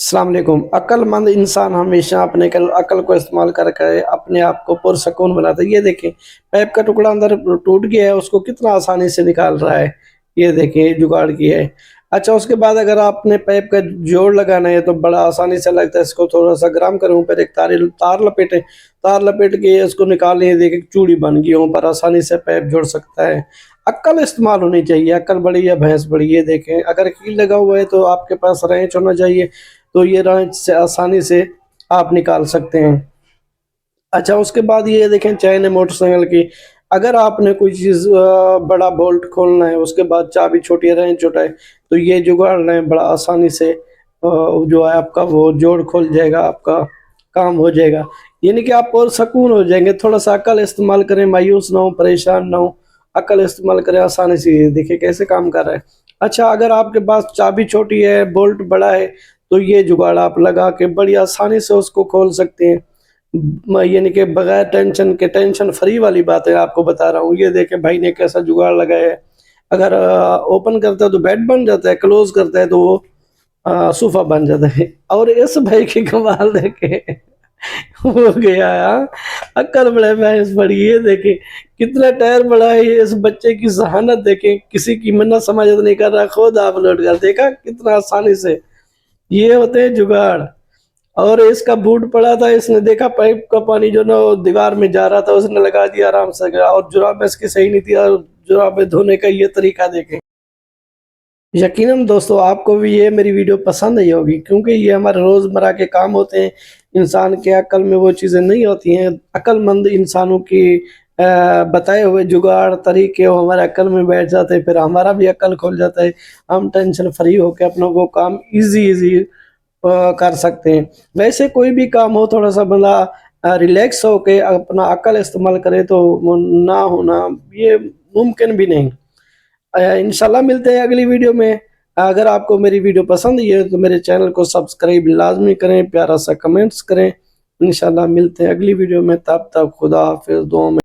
अस्सलाम वालेकुम। अक्लमंद इंसान हमेशा अपने अकल को इस्तेमाल करके अपने आप को पुरसकून बनाता है। ये देखें, पाइप का टुकड़ा अंदर टूट गया है, उसको कितना आसानी से निकाल रहा है। ये देखें, जुगाड़ किया है। अच्छा, उसके बाद अगर आपने पाइप का जोड़ लगाना है तो बड़ा आसानी से लगता है। इसको थोड़ा सा गर्म करें, ऊपर एक तार लपेटें, तार लपेट के इसको निकालें। ये देखें, चूड़ी बन गई, ऊपर आसानी से पाइप जुड़ सकता है। अक्ल इस्तेमाल होनी चाहिए। अक्ल बड़ी या भैंस बड़ी, ये देखें, अगर कील लगा हुआ है तो आपके पास रेंच होना चाहिए, तो ये रेंच से आसानी से आप निकाल सकते हैं। अच्छा, उसके बाद ये देखें, चैन है मोटरसाइकिल की। अगर आपने कोई चीज़ बड़ा बोल्ट खोलना है, उसके बाद चाबी छोटी रेंच छोटा है, तो ये जुगाड़ लें, बड़ा आसानी से जो है आपका वो जोड़ खुल जाएगा, आपका काम हो जाएगा। यानी कि आप पुरसकून हो जाएंगे। थोड़ा सा अकल इस्तेमाल करें, मायूस ना हो, परेशान ना हो। अकल इस्तेमाल करें, आसानी से। ये देखिए कैसे काम कर रहा है। अच्छा, अगर आपके पास चाबी छोटी है, बोल्ट बड़ा है, तो ये जुगाड़ आप लगा के बड़ी आसानी से उसको खोल सकते हैं। यानी कि बगैर टेंशन के, टेंशन फ्री वाली बात है आपको बता रहा हूँ। ये देखें भाई ने कैसा जुगाड़ लगाया है। अगर ओपन करता है तो बेड बन जाता है, क्लोज करता है तो वो सोफा बन जाता है। और इस भाई की कमाल देखे हो गया यार, अक्ल बड़े भैंस बड़ी। ये देखे कितना टायर बड़ा है। ये इस बच्चे की जहानत देखे, किसी की मन्नत समाजत नहीं कर रहा, खुद अपलोड कर, देखा कितना आसानी से। ये होते हैं जुगाड़। और इसका बूट पड़ा था, इसने देखा पाइप का पानी जो ना वो दीवार में जा रहा था, उसने लगा दिया आराम से गया। और जुराब इसकी सही नहीं थी, और जुराबें धोने का ये तरीका देखें। यकीनन दोस्तों आपको भी ये मेरी वीडियो पसंद आई होगी, क्योंकि ये हमारे रोज़मर्रा के काम होते हैं। इंसान के अक्ल में वो चीज़ें नहीं होती हैं। अक्लमंद इंसानों की बताए हुए जुगाड़ तरीके वो हमारे अक्ल में बैठ जाते हैं, फिर हमारा भी अक्ल खुल जाता है। हम टेंशन फ्री होकर अपना वो काम इजी कर सकते हैं। वैसे कोई भी काम हो, थोड़ा सा बंदा रिलैक्स होके अपना अक्ल इस्तेमाल करे तो वो ना होना ये मुमकिन भी नहीं। इंशाल्लाह मिलते हैं अगली वीडियो में। अगर आपको मेरी वीडियो पसंद आई है तो मेरे चैनल को सब्सक्राइब लाजमी करें, प्यारा सा कमेंट्स करें। इंशाल्लाह मिलते हैं अगली वीडियो में। तब तक खुदा हाफिज़, दुआ में।